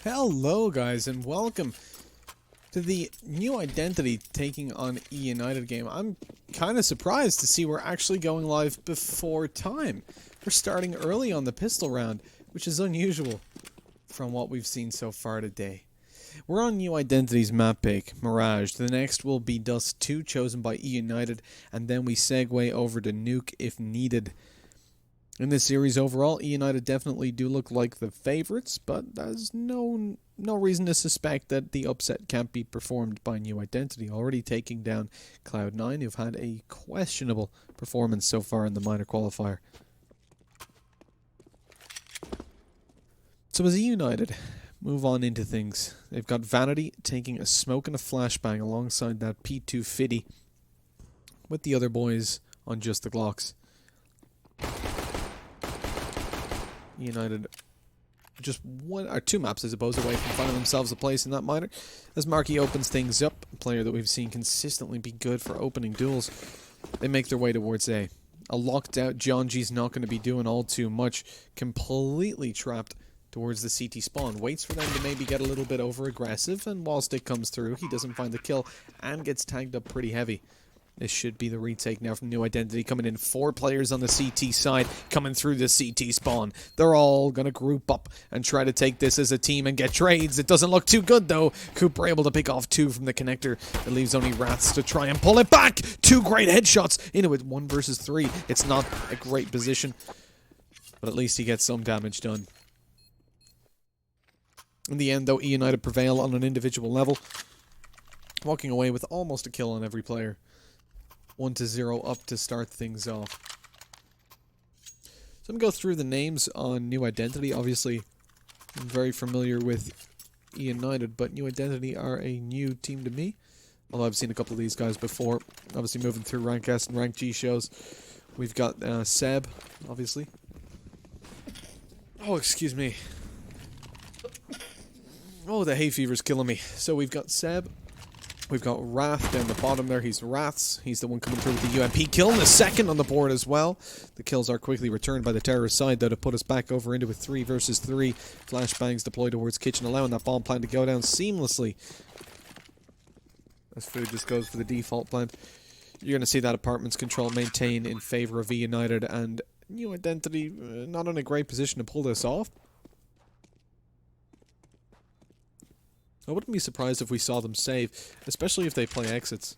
Hello guys and welcome to the new Identity taking on Eunited game. I'm kind of surprised to see we're actually going live before time. We're starting early on the pistol round, which is unusual from what we've seen so far today. We're on New Identity's map pick, Mirage. The next will be Dust 2, chosen by Eunited, and then we segue over to Nuke if needed. In this series overall, Eunited definitely do look like the favourites, but there's no reason to suspect that the upset can't be performed by New Identity, already taking down Cloud9, who've had a questionable performance so far in the minor qualifier. So as Eunited move on into things, they've got Vanity taking a smoke and a flashbang alongside that P2 Fiddy with the other boys on just the Glocks. Eunited just one or two maps, I suppose, away from finding themselves a place in that minor. As Marky opens things up, a player that we've seen consistently be good for opening duels, they make their way towards A. A locked out John G's not going to be doing all too much, completely trapped towards the CT spawn. Waits for them to maybe get a little bit over aggressive, and whilst it comes through, he doesn't find the kill and gets tagged up pretty heavy. This should be the retake now from New Identity, coming in 4 players on the CT side, coming through the CT spawn. They're all going to group up and try to take this as a team and get trades. It doesn't look too good, though. Cooper able to pick off 2 from the connector. It leaves only Wraths to try and pull it back. 2 great headshots into it, 1 versus 3. It's not a great position, but at least he gets some damage done. In the end, though, Eunited prevail on an individual level, walking away with almost a kill on every player. 1-0 up to start things off. So I'm going to go through the names on New Identity. Obviously, I'm very familiar with Eunited, but New Identity are a new team to me. Although I've seen a couple of these guys before. Obviously moving through Rank S and Rank G shows. We've got Seb, obviously. Oh, excuse me. Oh, the hay fever's killing me. So we've got Seb. We've got Wrath down the bottom there. He's Wraths. He's the one coming through with the UMP kill. And the second on the board as well. The kills are quickly returned by the terrorist side, though, to put us back over into a 3 versus 3. Flashbangs deployed towards Kitchen, allowing that bomb plant to go down seamlessly. As Food just goes for the default plant. You're going to see that apartment's control maintained in favor of Eunited, and New Identity not in a great position to pull this off. I wouldn't be surprised if we saw them save, especially if they play exits.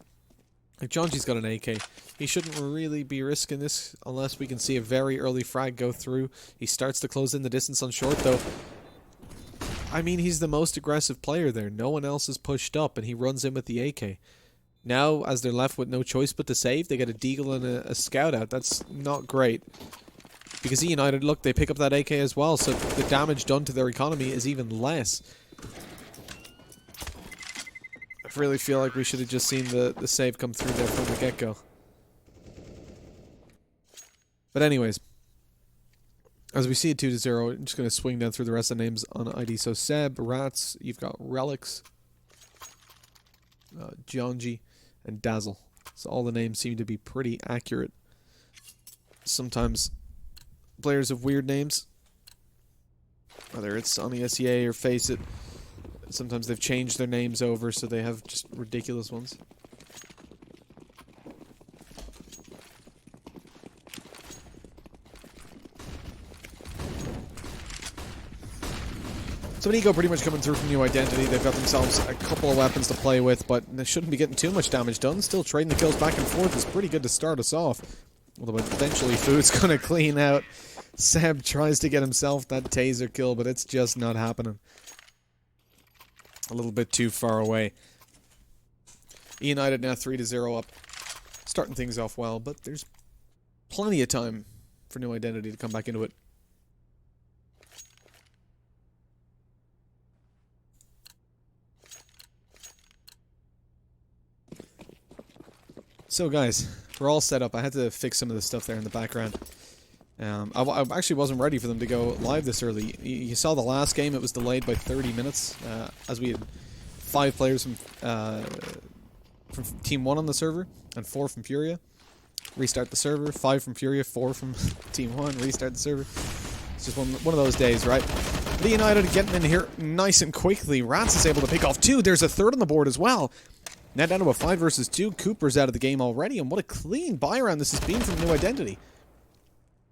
Like, Jonji's got an AK. He shouldn't really be risking this unless we can see a very early frag go through. He starts to close in the distance on short, though. I mean, he's the most aggressive player there. No one else is pushed up, and he runs in with the AK. Now, as they're left with no choice but to save, they get a deagle and a scout out. That's not great. Because Eunited, look, they pick up that AK as well, so the damage done to their economy is even less. I really feel like we should have just seen the save come through there from the get-go. But anyways, as we see it 2-0, I'm just going to swing down through the rest of the names on ID. So Seb, Rats, you've got Relics, Jonji, and Dazzle. So all the names seem to be pretty accurate. Sometimes players have weird names, whether it's on the SEA or Face It. Sometimes they've changed their names over, so they have just ridiculous ones. So Nico pretty much coming through from New Identity. They've got themselves a couple of weapons to play with, but they shouldn't be getting too much damage done. Still trading the kills back and forth is pretty good to start us off. Although eventually Food's going to clean out. Seb tries to get himself that taser kill, but it's just not happening. A little bit too far away. Eunited now 3-0 up. Starting things off well, but there's plenty of time for New Identity to come back into it. So guys, we're all set up. I had to fix some of the stuff there in the background. I actually wasn't ready for them to go live this early. You saw the last game, it was delayed by 30 minutes, as we had 5 players from Team 1 on the server, and 4 from Furia. Restart the server, 5 from Furia, 4 from Team 1, restart the server. It's just one of those days, right? The United getting in here nice and quickly. Rats is able to pick off 2. There's a 3rd on the board as well. Now down to a 5 versus 2. Cooper's out of the game already, and what a clean buy round this has been from New Identity.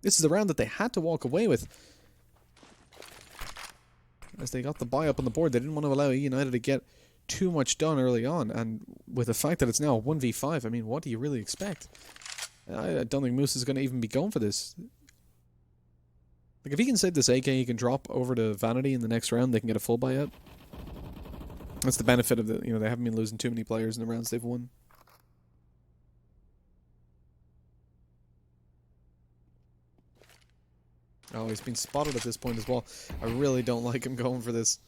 This is a round that they had to walk away with. As they got the buy up on the board, they didn't want to allow United to get too much done early on, and with the fact that it's now a 1v5, I mean, what do you really expect? I don't think Moose is going to even be going for this. Like, if he can save this AK, he can drop over to Vanity in the next round, they can get a full buyout. That's the benefit of the, you know, they haven't been losing too many players in the rounds they've won. Oh, he's been spotted at this point as well. I really don't like him going for this.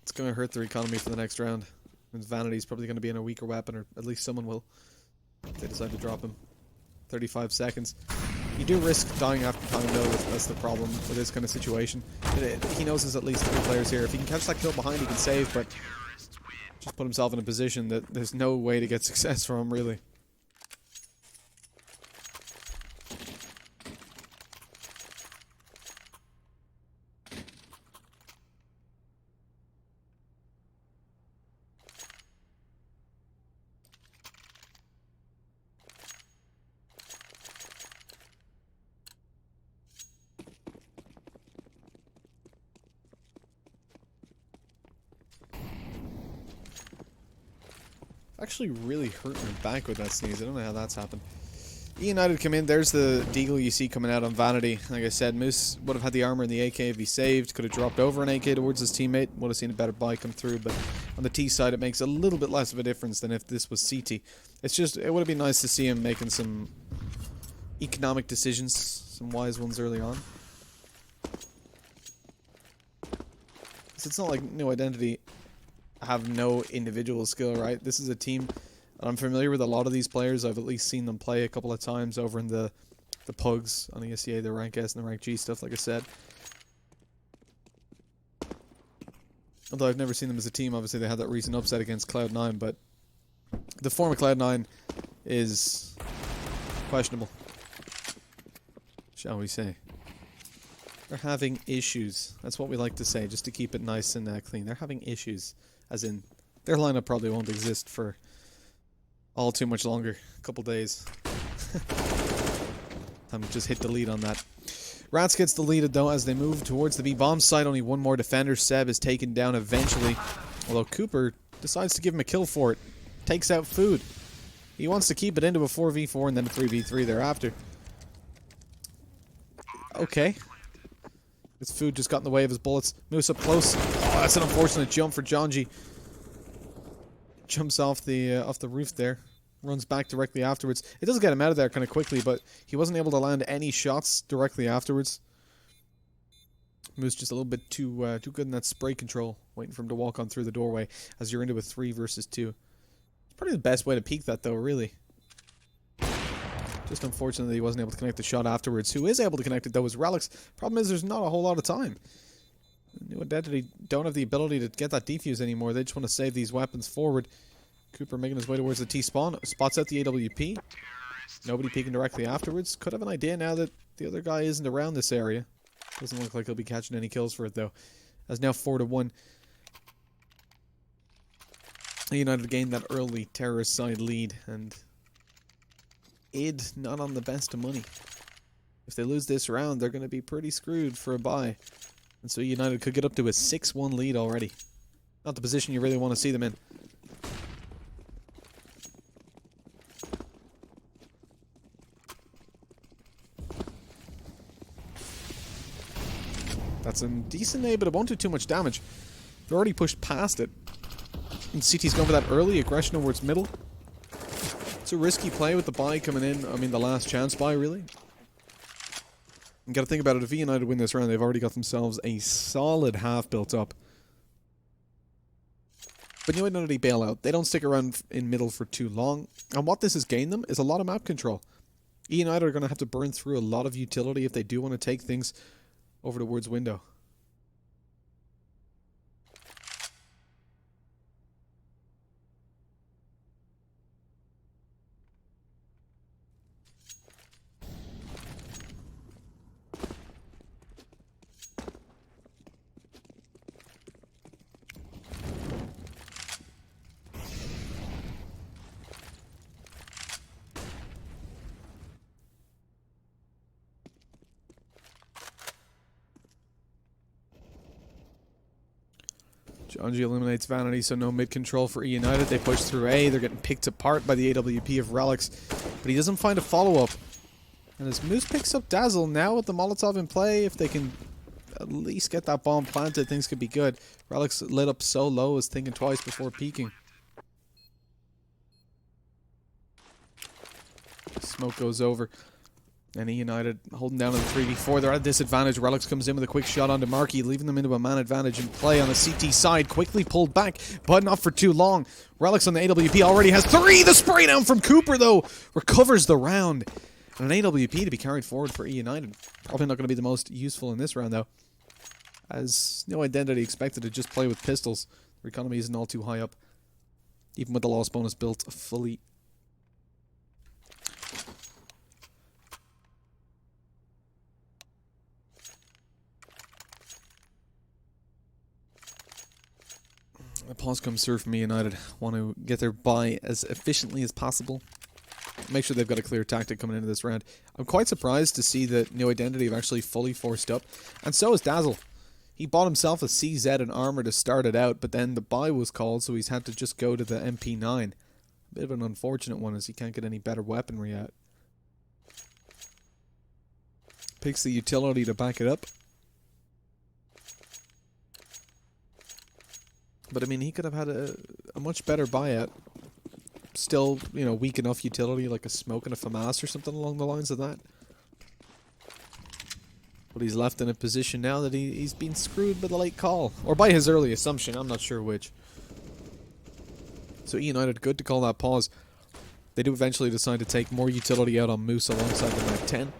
It's going to hurt their economy for the next round. And Vanity's probably going to be in a weaker weapon, or at least someone will, if they decide to drop him. 35 seconds. You do risk dying after time, though. That's the problem with this kind of situation. He knows there's at least 3 players here. If he can catch that kill behind, he can save, but just put himself in a position that there's no way to get success from him, really. Actually really hurt my back with that sneeze. I don't know how that's happened. Eunited come in. There's the deagle you see coming out on Vanity. Like I said, Moose would have had the armor and the AK if he saved. Could have dropped over an AK towards his teammate. Would have seen a better buy come through. But on the T side, it makes a little bit less of a difference than if this was CT. It's just, it would have been nice to see him making some economic decisions. Some wise ones early on. It's not like New Identity have no individual skill, right? This is a team. I'm familiar with a lot of these players. I've at least seen them play a couple of times over in the pugs on ESEA, the rank S and the rank G stuff, like I said. Although I've never seen them as a team. Obviously, they had that recent upset against Cloud9, but the form of Cloud9 is questionable, shall we say. They're having issues. That's what we like to say, just to keep it nice and clean. They're having issues. As in, their lineup probably won't exist for all too much longer. A couple days. Time to just hit delete on that. Rats gets deleted though as they move towards the B-bomb site. Only one more defender. Seb is taken down eventually. Although Cooper decides to give him a kill for it. Takes out Food. He wants to keep it into a 4v4 and then a 3v3 thereafter. Okay. This Food just got in the way of his bullets. Moves up close. Oh, that's an unfortunate jump for Jonji. Jumps off the roof there. Runs back directly afterwards. It does get him out of there kind of quickly, but he wasn't able to land any shots directly afterwards. Moves just a little bit too good in that spray control, waiting for him to walk on through the doorway as you're into a 3 versus 2. It's probably the best way to peek that though, really. Just unfortunately he wasn't able to connect the shot afterwards. Who is able to connect it though is Relics. Problem is there's not a whole lot of time. New Identity don't have the ability to get that defuse anymore. They just want to save these weapons forward. Cooper making his way towards the T-spawn. Spots out the AWP. Nobody peeking directly afterwards. Could have an idea now that the other guy isn't around this area. Doesn't look like he'll be catching any kills for it though. As now 4-1. United gained that early terrorist side lead, and id not on the best of money. If they lose this round, they're going to be pretty screwed for a bye. And so United could get up to a 6-1 lead already. Not the position you really want to see them in. That's a decent A, but it won't do too much damage. They're already pushed past it. And CT's going for that early aggression towards middle. It's a risky play with the buy coming in. I mean, the last chance buy, really. You got to think about it. If United win this round, they've already got themselves a solid half built up. But New Identity bail out. They don't stick around in middle for too long. And what this has gained them is a lot of map control. United are going to have to burn through a lot of utility if they do want to take things over towards window. Jonji eliminates Vanity, so no mid-control for Eunited. They push through A. They're getting picked apart by the AWP of Relics, but he doesn't find a follow-up. And as Moose picks up Dazzle, now with the Molotov in play, if they can at least get that bomb planted, things could be good. Relics lit up so low, is thinking twice before peeking. Smoke goes over. And Eunited holding down on the 3v4. They're at a disadvantage. Relics comes in with a quick shot onto Marky, leaving them into a man advantage in play on the CT side. Quickly pulled back, but not for too long. Relics on the AWP already has 3. The spray down from Cooper, though, recovers the round. And an AWP to be carried forward for Eunited. Probably not going to be the most useful in this round, though, as No Identity expected to just play with pistols. Their economy isn't all too high up, even with the loss bonus built fully. A pause comes through from Eunited. Want to get their buy as efficiently as possible. Make sure they've got a clear tactic coming into this round. I'm quite surprised to see that No Identity have actually fully forced up. And so is Dazzle. He bought himself a CZ and armor to start it out, but then the buy was called, so he's had to just go to the MP9. A bit of an unfortunate one, as he can't get any better weaponry out. Picks the utility to back it up. But I mean, he could have had a much better buyout. Still, you know, weak enough utility, like a smoke and a FAMAS or something along the lines of that. But he's left in a position now that he's been screwed by the late call. Or by his early assumption, I'm not sure which. So Eunited, good to call that pause. They do eventually decide to take more utility out on Moose alongside the Mac 10.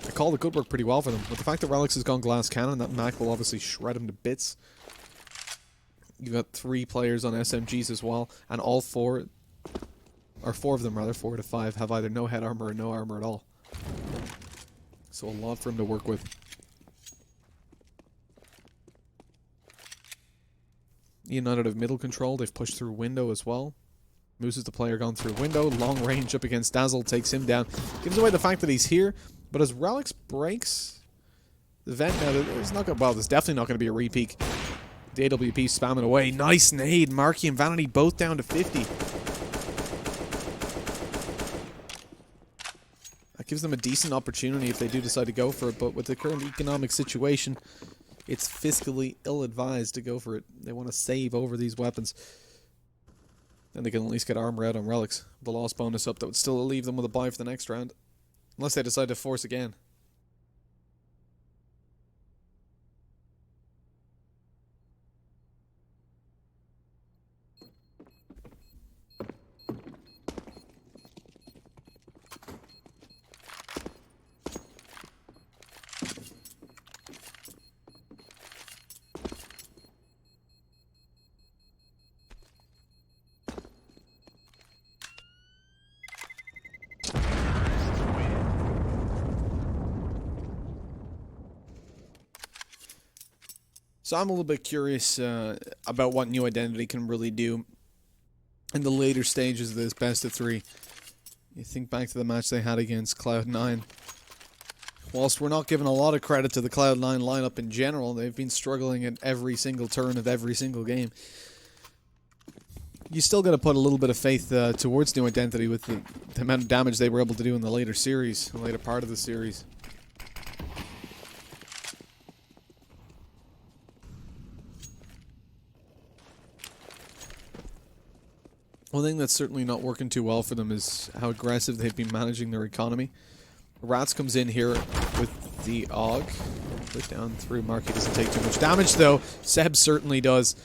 The call that could work pretty well for them. With the fact that Relics has gone glass cannon, that Mac will obviously shred him to bits. You've got 3 players on SMGs as well, and all 4, or 4 of them rather, 4 to 5, have either no head armor or no armor at all. So a lot for him to work with. Eunited have middle control, they've pushed through window as well. Moose is the player gone through window, long range up against Dazzle, takes him down. Gives away the fact that he's here, but as Relics breaks the vent now, there's not gonna, well, there's definitely not going to be a repeat. The AWP spamming away. Nice nade. Marky and Vanity both down to 50. That gives them a decent opportunity if they do decide to go for it, but with the current economic situation, it's fiscally ill-advised to go for it. They want to save over these weapons. And they can at least get armor out on Relics. The loss bonus up, that would still leave them with a buy for the next round. Unless they decide to force again. So I'm a little bit curious about what New Identity can really do in the later stages of this best of 3. You think back to the match they had against Cloud9. Whilst we're not giving a lot of credit to the Cloud9 lineup in general, they've been struggling at every single turn of every single game. You still got to put a little bit of faith towards New Identity with the amount of damage they were able to do in the later series, the later part of the series. One thing that's certainly not working too well for them is how aggressive they've been managing their economy. Rats comes in here with the AUG. Put down through. Marky doesn't take too much damage, though. Seb certainly does.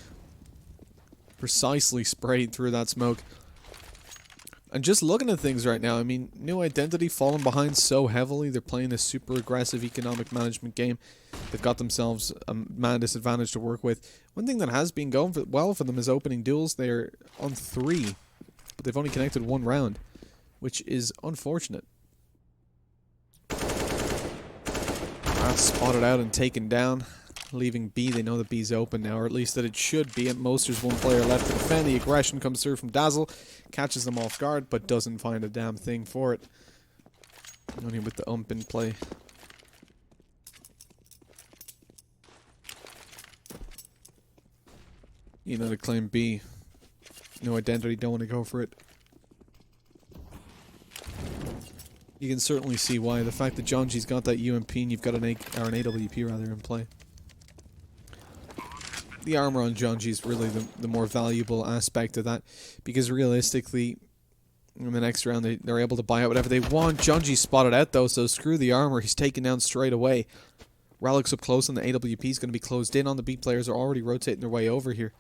Precisely sprayed through that smoke. And just looking at things right now, I mean, New Identity falling behind so heavily. They're playing this super aggressive economic management game. They've got themselves a man disadvantage to work with. One thing that has been going well for them is opening duels. They're on 3, but they've only connected 1 round, which is unfortunate. Rats spotted out and taken down, leaving B. They know that B's open now, or at least that it should be. At most, there's 1 player left to defend. The aggression comes through from Dazzle, catches them off guard, but doesn't find a damn thing for it. Only with the ump in play. United claim B. No identity, don't want to go for it. You can certainly see why. The fact that Jonji's got that UMP and you've got an AWP rather in play. The armor on Jonji is really the more valuable aspect of that, because realistically, in the next round they're able to buy out whatever they want. Jonji's spotted out though, so screw the armor. He's taken down straight away. Ralik's up close and the AWP is going to be closed in on. The B players are already rotating their way over here.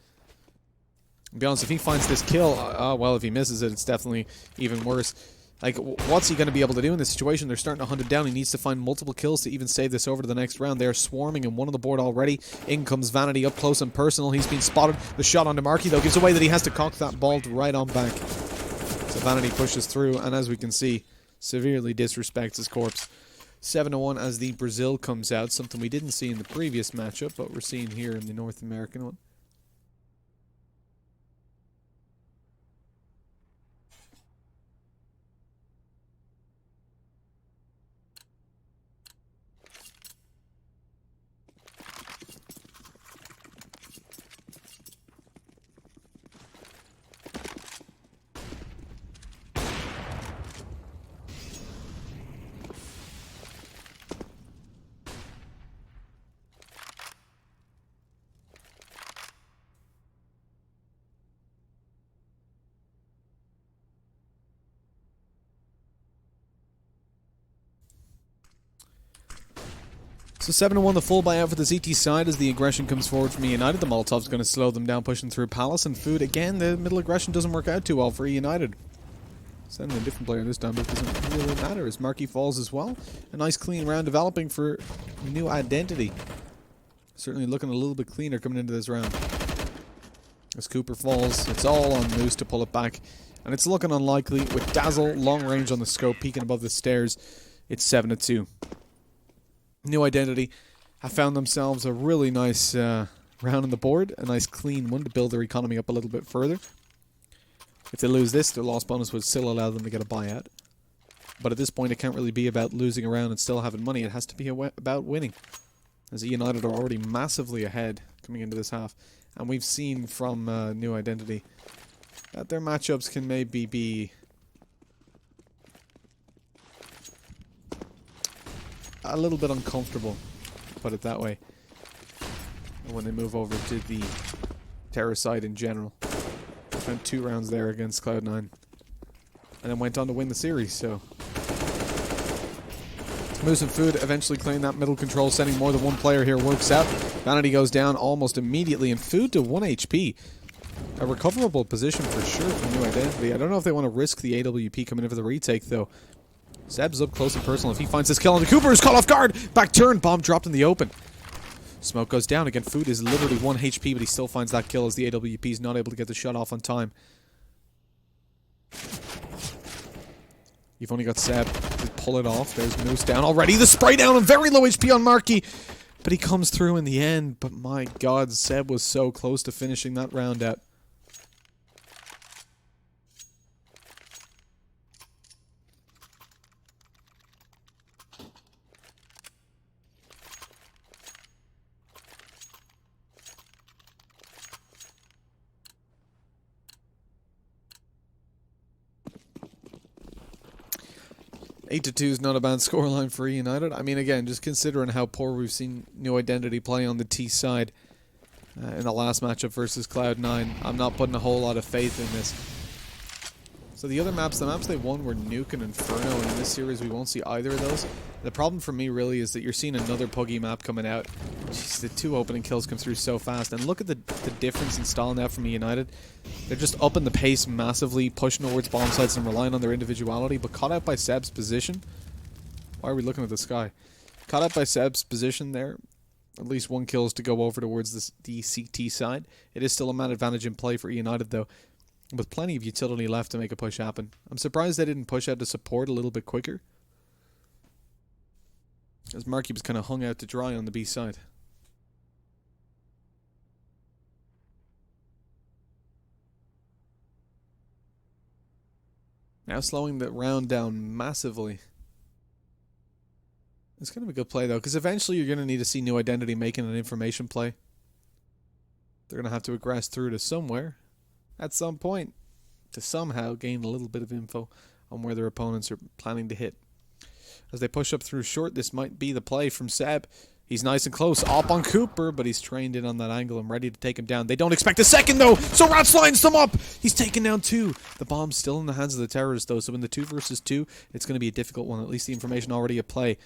To be honest, if he finds this kill, well, if he misses it, it's definitely even worse. Like, what's he going to be able to do in this situation? They're starting to hunt him down. He needs to find multiple kills to even save this over to the next round. They're swarming and one on the board already. In comes Vanity up close and personal. He's been spotted. The shot onto Marky, though, gives away that he has to cock that ball right on back. So Vanity pushes through, and as we can see, severely disrespects his corpse. 7-1 as the Brazil comes out. Something we didn't see in the previous matchup, but we're seeing here in the North American one. So 7-1, the full buyout for the ZT side as the aggression comes forward from Eunited. The Molotov's going to slow them down, pushing through Palace and Food. Again, the middle aggression doesn't work out too well for Eunited. Sending a different player this time, but it doesn't really matter as Marky falls as well. A nice clean round developing for New Identity. Certainly looking a little bit cleaner coming into this round. As Cooper falls, it's all on Moose to pull it back. And it's looking unlikely with Dazzle, long range on the scope, peeking above the stairs. It's 7-2. New Identity have found themselves a really nice round on the board. A nice clean one to build their economy up a little bit further. If they lose this, their loss bonus would still allow them to get a buyout. But at this point, it can't really be about losing around and still having money. It has to be about winning. As United are already massively ahead coming into this half. And we've seen from New Identity that their matchups can maybe be a little bit uncomfortable, put it that way, when they move over to the Terror side in general. Spent 2 rounds there against Cloud9 and then went on to win the series. So Moose and Food eventually claim that middle control, sending more than one player here works out. Vanity goes down almost immediately, and Food to 1 HP. A recoverable position for sure for New Identity. I don't know if they want to risk the AWP coming in for the retake, though. Seb's up close and personal. If he finds this kill on the Cooper, is caught off guard. Back turn, bomb dropped in the open. Smoke goes down again. Food is literally 1 HP, but he still finds that kill as the AWP is not able to get the shot off on time. You've only got Seb to pull it off. There's Moose down already. The spray down and very low HP on Marky, but he comes through in the end. But my God, Seb was so close to finishing that round out. Eight to 2 is not a bad scoreline for United. I mean, again, just considering how poor we've seen New Identity play on the T side in the last matchup versus Cloud9, I'm not putting a whole lot of faith in this. So the other maps, the maps they won were Nuke and Inferno, and in this series we won't see either of those. The problem for me really is that you're seeing another Puggy map coming out. Jeez, the 2 opening kills come through so fast, and look at the difference in style now from United. They're just upping the pace massively, pushing towards bomb sites and relying on their individuality, but caught out by Seb's position. Why are we looking at the sky? Caught out by Seb's position there. At least 1 kill is to go over towards the CT side. It is still a man advantage in play for United, though, with plenty of utility left to make a push happen. I'm surprised they didn't push out to support a little bit quicker, as Marky was kind of hung out to dry on the B side. Now slowing the round down massively. It's kind of a good play, though, because eventually you're going to need to see New Identity making an information play. They're going to have to aggress through to somewhere at some point to somehow gain a little bit of info on where their opponents are planning to hit. As they push up through short, this might be the play from Seb. He's nice and close, up on Cooper, but he's trained in on that angle and ready to take him down. They don't expect a second, though, so Rats lines them up! He's taken down 2. The bomb's still in the hands of the terrorists, though, so in the 2 versus 2, it's going to be a difficult one. At least the information already at play.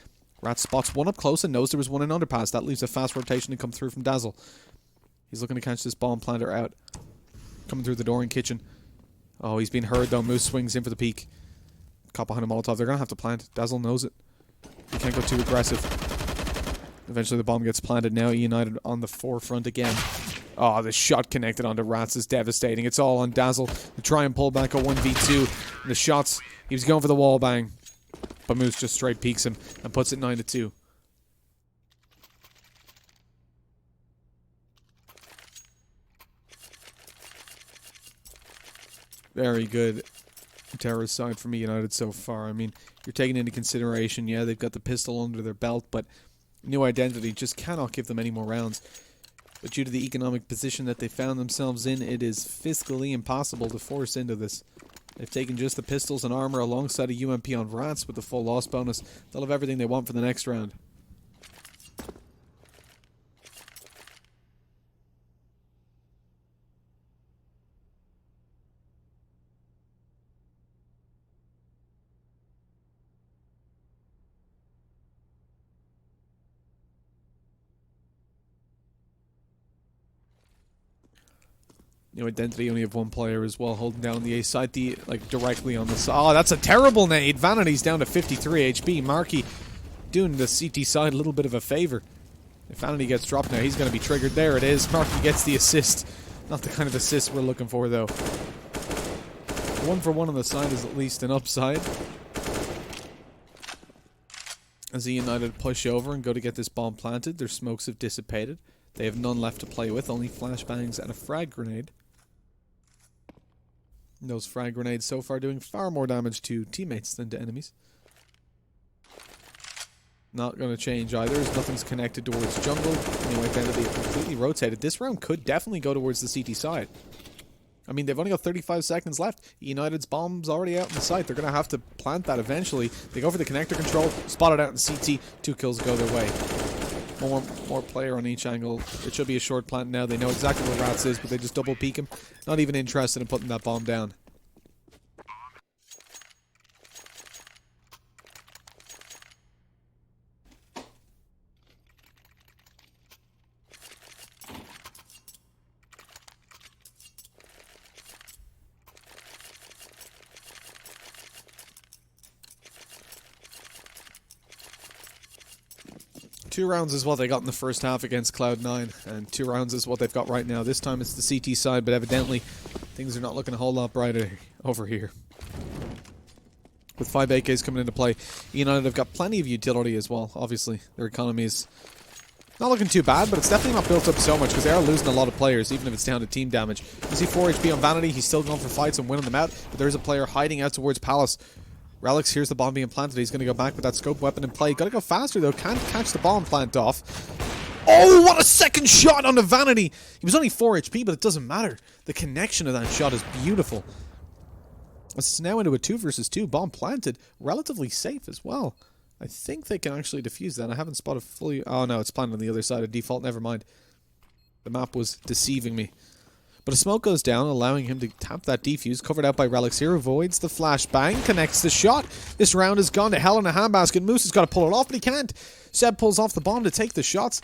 Rats spots one up close and knows there was one in underpass. That leaves a fast rotation to come through from Dazzle. He's looking to catch this bomb planter out. Coming through the door in kitchen. Oh, he's been heard, though. Moose swings in for the peak. Caught behind a Molotov. They're going to have to plant. Dazzle knows it. He can't go too aggressive. Eventually the bomb gets planted. Now United on the forefront again. Oh, the shot connected onto Rats is devastating. It's all on Dazzle to try and pull back a 1v2. And the shots, he was going for the wall bang. But Moose just straight peeks him and puts it 9-2. Very good terrorist side from United so far. I mean, you're taking into consideration, yeah, they've got the pistol under their belt, but New Identity just cannot give them any more rounds. But due to the economic position that they found themselves in, it is fiscally impossible to force into this. They've taken just the pistols and armor alongside a UMP on Rats with the full loss bonus. They'll have everything they want for the next round. New Identity only have one player as well, holding down the A side, directly on the side. Oh, that's a terrible nade. Vanity's down to 53 HP. Marky doing the CT side a little bit of a favor. If Vanity gets dropped now, he's going to be triggered. There it is. Marky gets the assist. Not the kind of assist we're looking for, though. 1 for 1 on the side is at least an upside. As the United push over and go to get this bomb planted, their smokes have dissipated. They have none left to play with, only flashbangs and a frag grenade. And those frag grenades so far doing far more damage to teammates than to enemies. Not going to change either, as nothing's connected towards jungle. New Identity completely rotated. This round could definitely go towards the CT side. I mean, they've only got 35 seconds left. United's bomb's already out in the site. They're going to have to plant that eventually. They go for the connector control, spot it out in CT. 2 kills go their way. More player on each angle. It should be a short plant now. They know exactly where Rats is, but they just double peek him. Not even interested in putting that bomb down. Two rounds is what they got in the first half against Cloud9, and 2 rounds is what they've got right now. This time it's the CT side, but evidently things are not looking a whole lot brighter over here. With 5 AKs coming into play, United have got plenty of utility as well. Obviously, their economy is not looking too bad, but it's definitely not built up so much because they are losing a lot of players, even if it's down to team damage. You see 4 HP on Vanity, he's still going for fights and winning them out, but there's a player hiding out towards Palace. Relics here's the bomb being planted. He's going to go back with that scope weapon in play. Got to go faster, though. Can't catch the bomb plant off. Oh, what a second shot on the Vanity. He was only 4 HP, but it doesn't matter. The connection of that shot is beautiful. It's now into a 2 versus 2. Bomb planted. Relatively safe as well. I think they can actually defuse that. I haven't spotted fully. Oh, no, it's planted on the other side of default. Never mind. The map was deceiving me. But a smoke goes down, allowing him to tap that defuse. Covered out by Relics here. Avoids the flashbang. Connects the shot. This round has gone to hell in a handbasket. Moose has got to pull it off, but he can't. Seb pulls off the bomb to take the shots.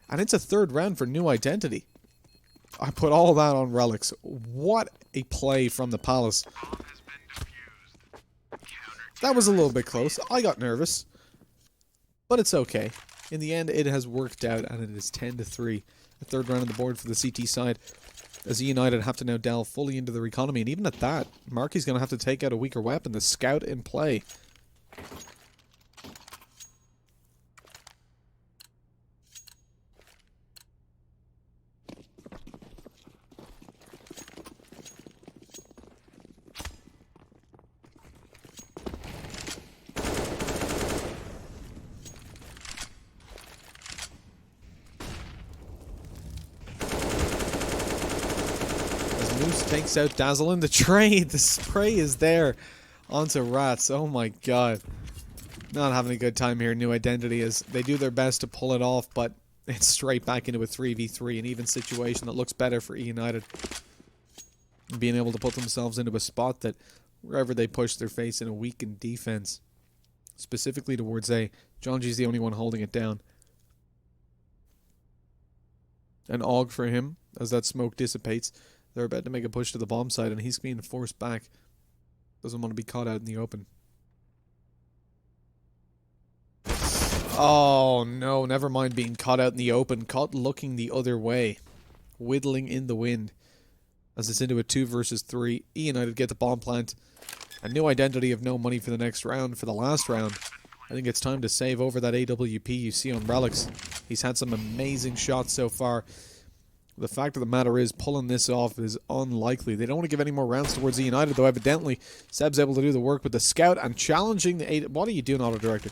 And it's a 3rd round for New Identity. I put all that on Relics. What a play from the Palace. That was a little bit close. I got nervous. But it's okay. In the end, it has worked out, and it is 10-3. A 3rd round on the board for the CT side. As the United have to now delve fully into their economy. And even at that, Marky's going to have to take out a weaker weapon. The scout in play. Moose takes out Dazzle in the trade. The spray is there onto Rats. Oh my god. Not having a good time here. New Identity as they do their best to pull it off, but it's straight back into a 3v3, an even situation that looks better for Eunited. Being able to put themselves into a spot that wherever they push, they're facing a weakened defense. Specifically towards A. John G's the only one holding it down. An AUG for him as that smoke dissipates. They're about to make a push to the bomb site and he's being forced back. Doesn't want to be caught out in the open. Oh no, never mind being caught out in the open. Caught looking the other way. Whittling in the wind. As it's into a 2 versus 3. Eunited get the bomb plant. A New Identity of no money for the next round. For the last round, I think it's time to save over that AWP you see on Relics. He's had some amazing shots so far. The fact of the matter is, pulling this off is unlikely. They don't want to give any more rounds towards Eunited, though evidently Seb's able to do the work with the scout and challenging the What are you doing, auto-director?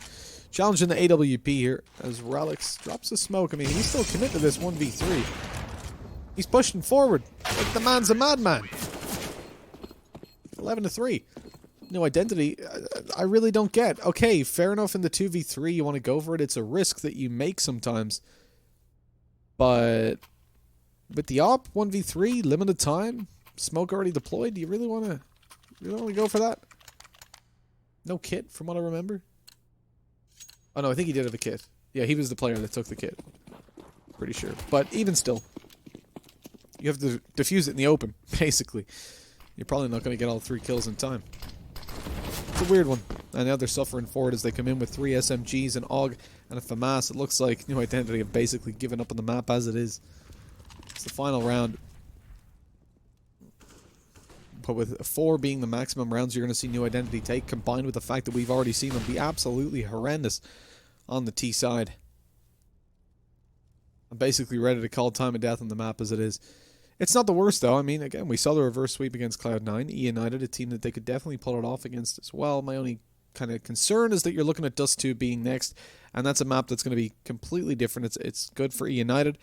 Challenging the AWP here as Relics drops the smoke. I mean, he's still committed to this 1v3. He's pushing forward. Like the man's a madman. 11-3. New Identity, I really don't get. Okay, fair enough in the 2v3, you want to go for it. It's a risk that you make sometimes. But with the op, 1v3, limited time, smoke already deployed, do you really want to go for that? No kit, from what I remember. Oh no, I think he did have a kit. Yeah, he was the player that took the kit. Pretty sure. But even still, you have to defuse it in the open, basically. You're probably not going to get all 3 kills in time. It's a weird one. And now they're suffering for it as they come in with 3 SMGs, an AUG, and a FAMAS. It looks like New Identity have basically given up on the map as it is. It's the final round. But with 4 being the maximum rounds you're going to see New Identity take, combined with the fact that we've already seen them be absolutely horrendous on the T side. I'm basically ready to call time of death on the map as it is. It's not the worst, though. I mean, again, we saw the reverse sweep against Cloud9. Eunited, a team that they could definitely pull it off against as well. My only kind of concern is that you're looking at Dust 2 being next, and that's a map that's going to be completely different. It's good for Eunited,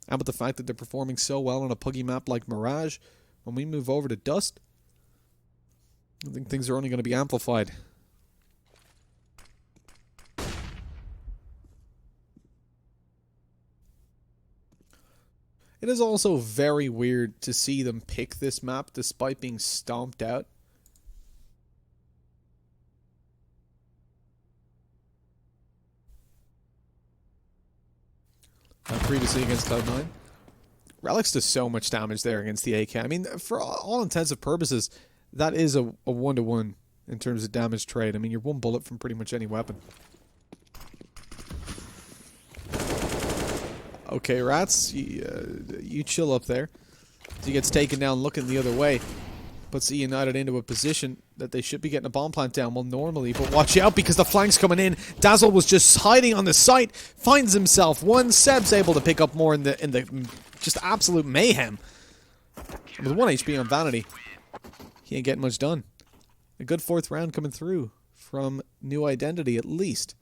and with the fact that they're performing so well on a puggy map like Mirage, when we move over to Dust, I think things are only going to be amplified. It is also very weird to see them pick this map despite being stomped out. Previously against Cloud9. Relics does so much damage there against the AK. I mean, for all intensive purposes, that is a 1-to-1 in terms of damage trade. I mean, you're 1 bullet from pretty much any weapon. Okay, Rats, you chill up there. He gets taken down looking the other way. Puts Eunited into a position that they should be getting a bomb plant down, well, normally. But watch out because the flank's coming in. Dazzle was just hiding on the site. Finds himself one. Seb's able to pick up more in the just absolute mayhem. With 1 HP on Vanity, he ain't getting much done. A good 4th round coming through from New Identity, at least.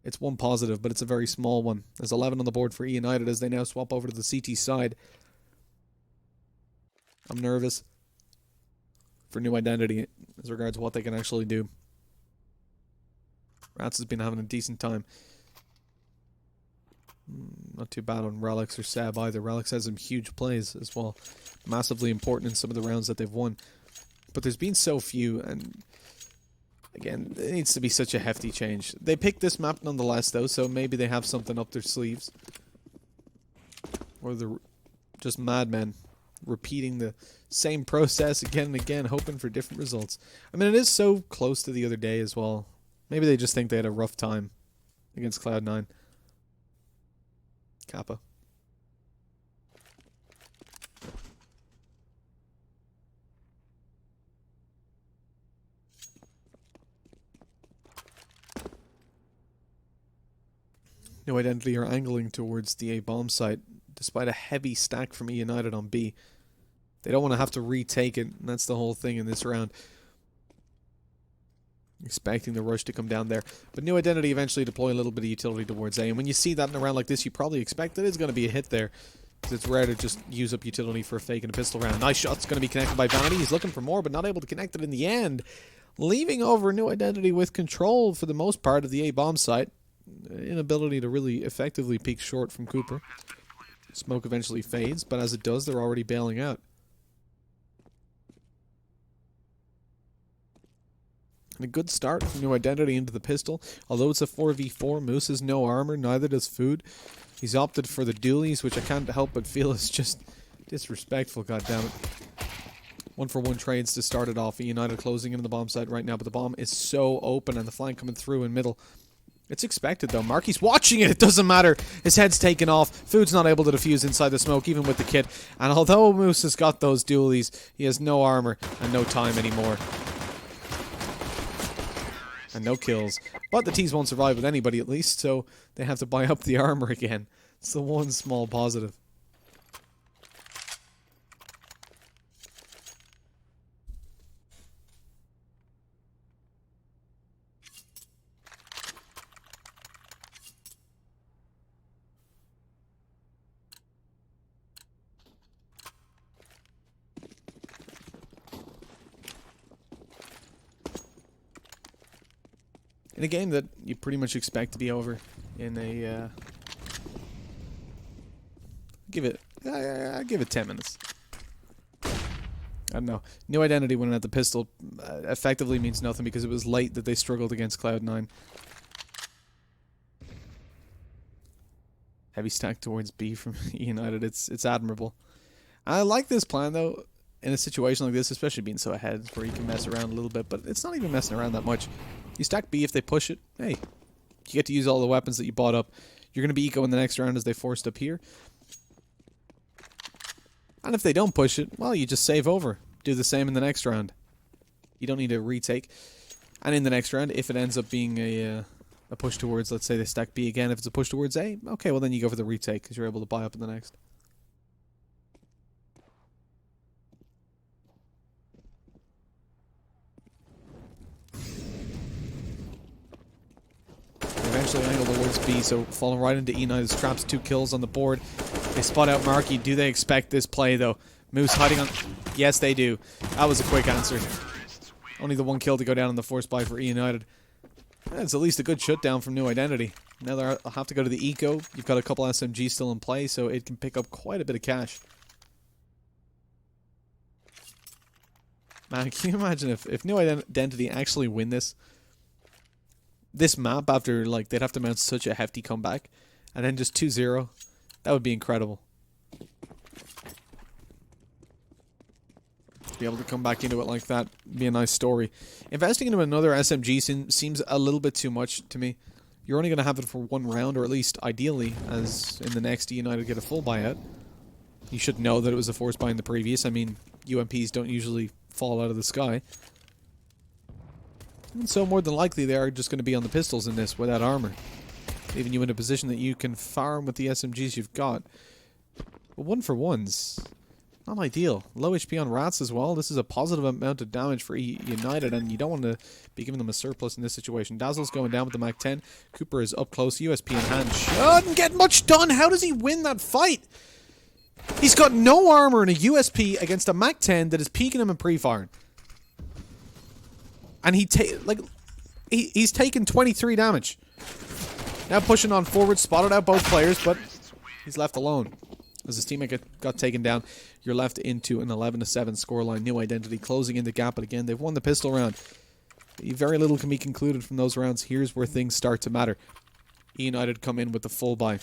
It's 1 positive, but it's a very small one. There's 11 on the board for Eunited as they now swap over to the CT side. I'm nervous for New Identity as regards what they can actually do. Rats has been having a decent time. Not too bad on Relics or Seb either. Relics has some huge plays as well. Massively important in some of the rounds that they've won. But there's been so few, and again, it needs to be such a hefty change. They picked this map nonetheless, though, so maybe they have something up their sleeves. Or they're just madmen repeating the same process again and again, hoping for different results. I mean, it is so close to the other day as well. Maybe they just think they had a rough time against Cloud9. Kappa. New Identity are angling towards the A bomb site, despite a heavy stack from Eunited on B. They don't want to have to retake it, and that's the whole thing in this round. Expecting the rush to come down there. But New Identity eventually deploy a little bit of utility towards A, and when you see that in a round like this, you probably expect that it's going to be a hit there. because it's rare to just use up utility for a fake and a pistol round. Nice shot's going to be connected by Vanity. He's looking for more, but not able to connect it in the end. Leaving over New Identity with control for the most part of the A-bomb site. Inability to really effectively peek short from Cooper. Smoke eventually fades, but as it does, they're already bailing out. And a good start from New Identity into the pistol. Although it's a 4v4, Moose has no armor, neither does Food. He's opted for the dualies, which I can't help but feel is just disrespectful, goddammit. 1-for-1 trades to start it off. United closing into the bomb site right now, but the bomb is so open and the flank coming through in middle. It's expected though. Marky's watching it. It doesn't matter. His head's taken off. Food's not able to defuse inside the smoke, even with the kit. And although Moose has got those dualies, he has no armor and no time anymore. And no kills. But the T's won't survive with anybody at least, so they have to buy up the armor again. It's the one small positive. In a game that you pretty much expect to be over in a, give it 10 minutes. I don't know. New Identity winning at the pistol effectively means nothing because it was late that they struggled against Cloud9. Heavy stack towards B from Eunited. It's admirable. I like this plan though. In a situation like this, especially being so ahead, where you can mess around a little bit, but it's not even messing around that much. You stack B if they push it. Hey, you get to use all the weapons that you bought up. You're going to be eco in the next round as they forced up here. And if they don't push it, well, you just save over. Do the same in the next round. You don't need to retake. And in the next round, if it ends up being a push towards, let's say they stack B again, if it's a push towards A, okay, well then you go for the retake because you're able to buy up in the next. Eventually angle towards B, so falling right into Eunited's traps. 2 kills on the board. They spot out Marky. Do they expect this play, though? Moose hiding on... Yes, they do. That was a quick answer. Only the 1 kill to go down on the force buy for Eunited. That's at least a good shutdown from New Identity. Now they'll have to go to the eco. You've got a couple SMGs still in play, so it can pick up quite a bit of cash. Man, can you imagine if New Identity actually win this? This map, after, like, they'd have to mount such a hefty comeback, and then just 2-0, that would be incredible. To be able to come back into it like that would be a nice story. Investing into another SMG seems a little bit too much to me. You're only going to have it for 1 round, or at least, ideally, as in the next United get a full buyout. You should know that it was a force buy in the previous. I mean, UMPs don't usually fall out of the sky. And so more than likely they are just going to be on the pistols in this without armor. Leaving you in a position that you can farm with the SMGs you've got. But 1-for-1's not ideal. Low HP on rats as well. This is a positive amount of damage for United, and you don't want to be giving them a surplus in this situation. Dazzle's going down with the Mac-10. Cooper is up close. USP in hand. Shouldn't get much done. How does he win that fight? He's got no armor and a USP against a Mac-10 that is peeking him and pre-firing. And he's taken 23 damage. Now pushing on forward, spotted out both players, but he's left alone. As his teammate got taken down, you're left into an 11-7 scoreline. New Identity closing in the gap, but again, they've won the pistol round. Very little can be concluded from those rounds. Here's where things start to matter. Eunited come in with the full buy.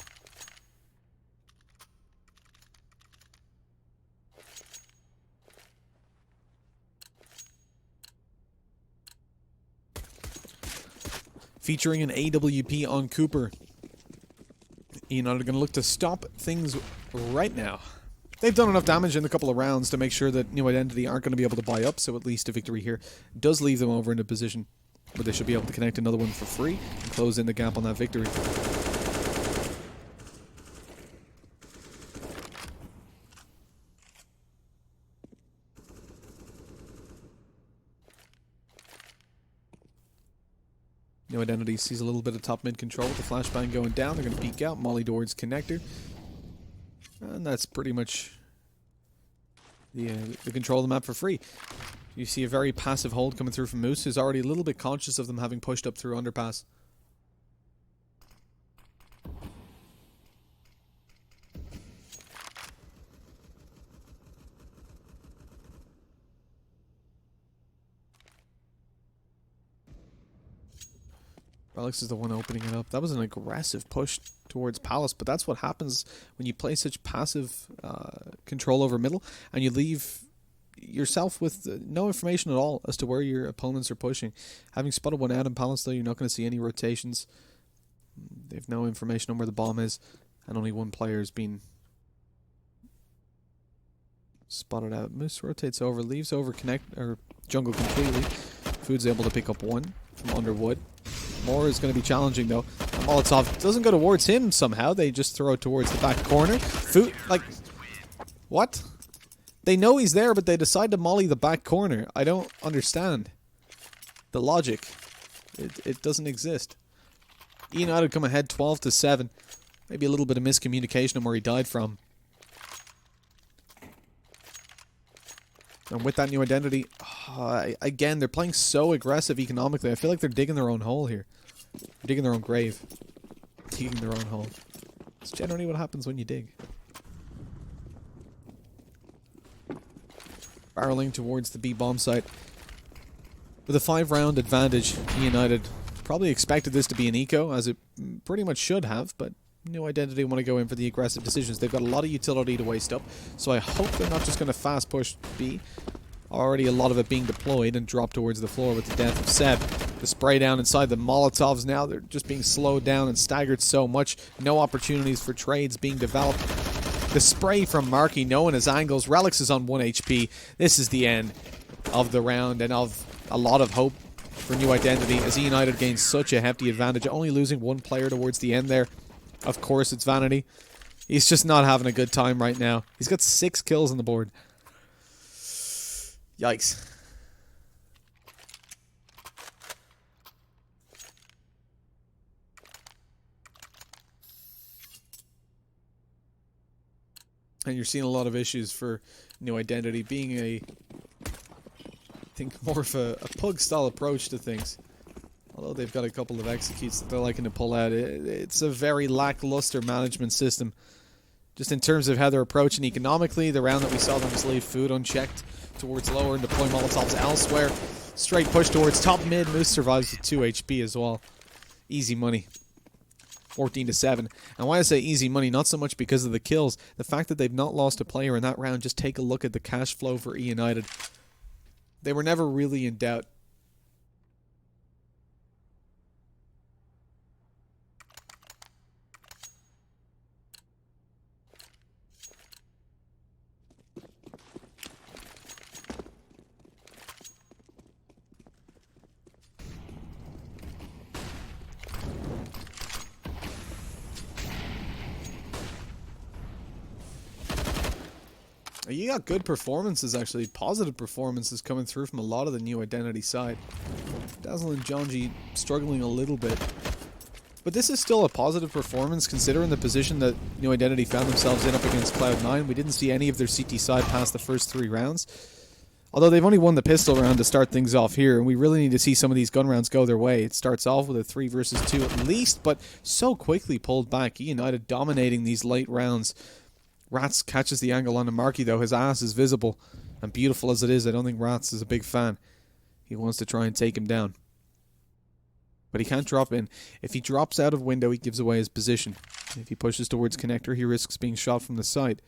Featuring an AWP on Cooper. Eunited are going to look to stop things right now. They've done enough damage in a couple of rounds to make sure that New Identity aren't going to be able to buy up, so at least a victory here does leave them over in a position where they should be able to connect another one for free and close in the gap on that victory. New Identity sees a little bit of top mid control with the flashbang going down. They're going to peek out. Molly towards connector. And that's pretty much the control of the map for free. You see a very passive hold coming through from Moose, who's already a little bit conscious of them having pushed up through underpass. Alex is the one opening it up. That was an aggressive push towards Palace, but that's what happens when you play such passive control over middle, and you leave yourself with no information at all as to where your opponents are pushing. Having spotted one out in Palace, though, you're not going to see any rotations. They have no information on where the bomb is, and only one player has been spotted out. Moose rotates over, leaves over jungle completely. Food's able to pick up one from Underwood. More is going to be challenging, though. Molotov doesn't go towards him somehow. They just throw it towards the back corner. Food, like, what? They know he's there, but they decide to molly the back corner. I don't understand the logic. It doesn't exist. Eunited come ahead 12-7. Maybe a little bit of miscommunication on where he died from. And with that new identity, again, they're playing so aggressive economically. I feel like they're digging their own hole here. They're digging their own grave. Digging their own hole. It's generally what happens when you dig. Barreling towards the B bomb site. With a 5-round advantage, Eunited probably expected this to be an eco, as it pretty much should have, but new identity want to go in for the aggressive decisions. They've got a lot of utility to waste up, so I hope they're not just going to fast push B. Already a lot of it being deployed and dropped towards the floor with the death of Seb. The spray down inside the Molotovs now, they're just being slowed down and staggered so much. No opportunities for trades being developed. The spray from Marky, knowing his angles. Relics is on 1 HP. This is the end of the round and of a lot of hope for new identity as Eunited gains such a hefty advantage. Only losing one player towards the end there. Of course, it's Vanity. He's just not having a good time right now. He's got 6 kills on the board. Yikes. And you're seeing a lot of issues for new identity being I think more of a pug style approach to things. Although they've got a couple of executes that they're liking to pull out. It's a very lackluster management system. Just in terms of how they're approaching economically, the round that we saw them just leave Food unchecked towards lower and deploy Molotovs elsewhere. Straight push towards top mid. Moose survives with 2 HP as well. Easy money. 14-7. And why I say easy money, not so much because of the kills. The fact that they've not lost a player in that round, just take a look at the cash flow for Eunited. They were never really in doubt. You got good performances, actually. Positive performances coming through from a lot of the new identity side. Dazzle and Jonji struggling a little bit. But this is still a positive performance considering the position that new identity found themselves in up against Cloud9. We didn't see any of their CT side past the first 3 rounds. Although they've only won the pistol round to start things off here, and we really need to see some of these gun rounds go their way. It starts off with a 3 versus 2 at least, but so quickly pulled back. Eunited dominating these late rounds. Rats catches the angle onto Marky, though. His ass is visible. And beautiful as it is, I don't think Rats is a big fan. He wants to try and take him down. But he can't drop in. If he drops out of window, he gives away his position. If he pushes towards connector, he risks being shot from the side.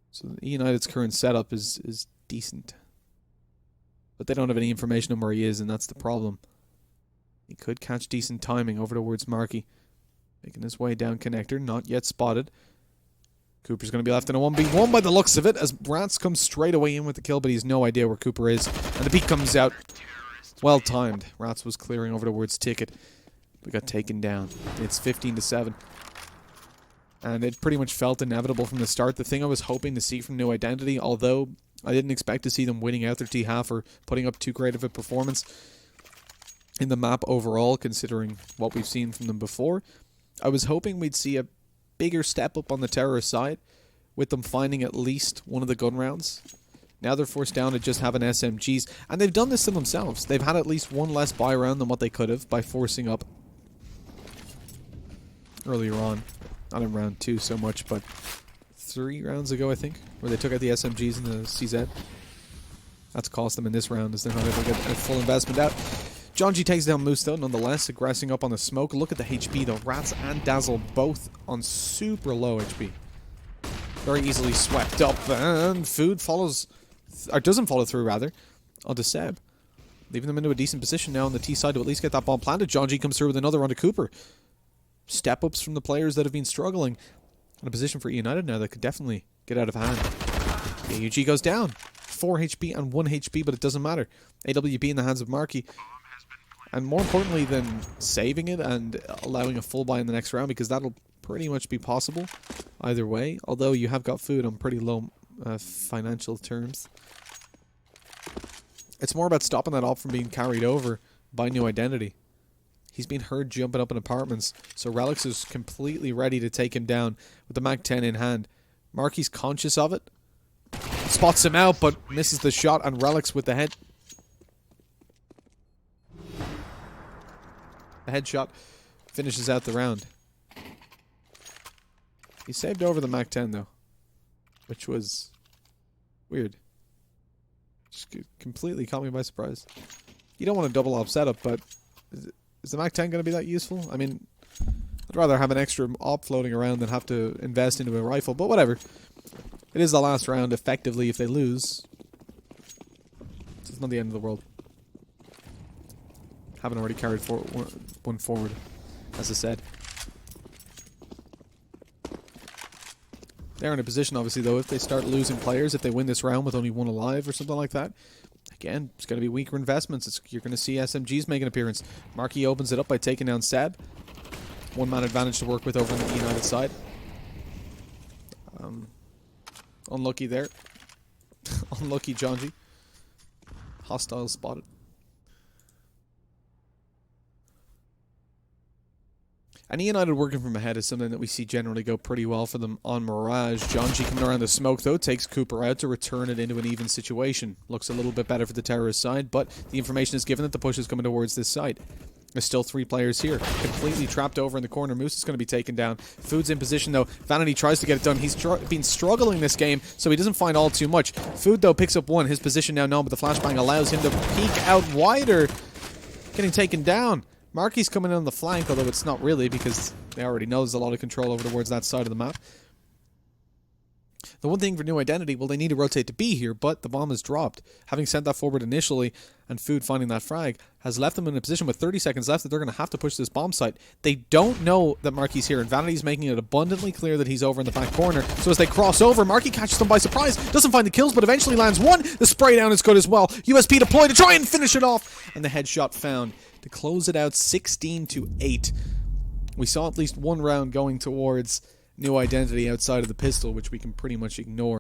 So United's current setup is decent. But they don't have any information on where he is, and that's the problem. He could catch decent timing over towards Marky. Making his way down connector, not yet spotted. Cooper's going to be left in a 1v1 by the looks of it, as Rats comes straight away in with the kill, but he has no idea where Cooper is. And the peek comes out. Well timed. Rats was clearing over towards Ticket, but got taken down. It's 15-7. And it pretty much felt inevitable from the start. The thing I was hoping to see from New Identity, although I didn't expect to see them winning out their T-half or putting up too great of a performance in the map overall, considering what we've seen from them before, I was hoping we'd see a bigger step up on the terrorist side, with them finding at least one of the gun rounds. Now they're forced down to just having SMGs. And they've done this to themselves. They've had at least one less buy round than what they could have by forcing up earlier on. Not in round 2 so much, but 3 rounds ago, I think, where they took out the SMGs and the CZ. That's cost them in this round, as they're not able to get a full investment out. John G takes down Moose, though, nonetheless, aggressing up on the smoke. Look at the HP, though. Rats and Dazzle both on super low HP. Very easily swept up, and Food follows, or doesn't follow through, rather, onto Seb. Leaving them into a decent position now on the T side to at least get that bomb planted. John G comes through with another onto Cooper. Step-ups from the players that have been struggling. In a position for Eunited now that could definitely get out of hand. AUG goes down. 4 HP and 1 HP, but it doesn't matter. AWP in the hands of Marky. And more importantly than saving it and allowing a full buy in the next round, because that'll pretty much be possible either way. Although you have got Food on pretty low financial terms. It's more about stopping that op from being carried over by New Identity. He's been heard jumping up in apartments, so Relix is completely ready to take him down with the Mag 10 in hand. Marky's conscious of it. Spots him out, but misses the shot, and Relix with the head. The headshot finishes out the round. He saved over the Mag 10, though, which was weird. Just completely caught me by surprise. You don't want a double op setup, but is the Mag 10 going to be that useful? I mean, I'd rather have an extra op floating around than have to invest into a rifle, but whatever. It is the last round, effectively, if they lose. It's not the end of the world. Haven't already carried one forward, as I said. They're in a position, obviously, though, if they start losing players, if they win this round with only 1 alive or something like that, again, it's going to be weaker investments. You're going to see SMGs make an appearance. Marky opens it up by taking down Seb. 1-man advantage to work with over on the United side. Unlucky there. Unlucky Jonji. Hostile spotted. And Eunited working from ahead is something that we see generally go pretty well for them on Mirage. Jonji coming around the smoke, though, takes Cooper out to return it into an even situation. Looks a little bit better for the terrorist side, but the information is given that the push is coming towards this side. There's still 3 players here. Completely trapped over in the corner. Moose is going to be taken down. Food's in position, though. Vanity tries to get it done. He's been struggling this game, so he doesn't find all too much. Food, though, picks up 1. His position now known, but the flashbang allows him to peek out wider. Getting taken down. Marky's coming in on the flank, although it's not really, because they already know there's a lot of control over towards that side of the map. The one thing for New Identity, well, they need to rotate to B here, but the bomb is dropped. Having sent that forward initially, and Food finding that frag, has left them in a position with 30 seconds left that they're going to have to push this bomb site. They don't know that Marky's here, and Vanity's making it abundantly clear that he's over in the back corner. So as they cross over, Marky catches them by surprise, doesn't find the kills, but eventually lands 1. The spray down is good as well. USP deployed to try and finish it off, and the headshot found to close it out 16-8. We saw at least 1 round going towards New Identity outside of the pistol, which we can pretty much ignore.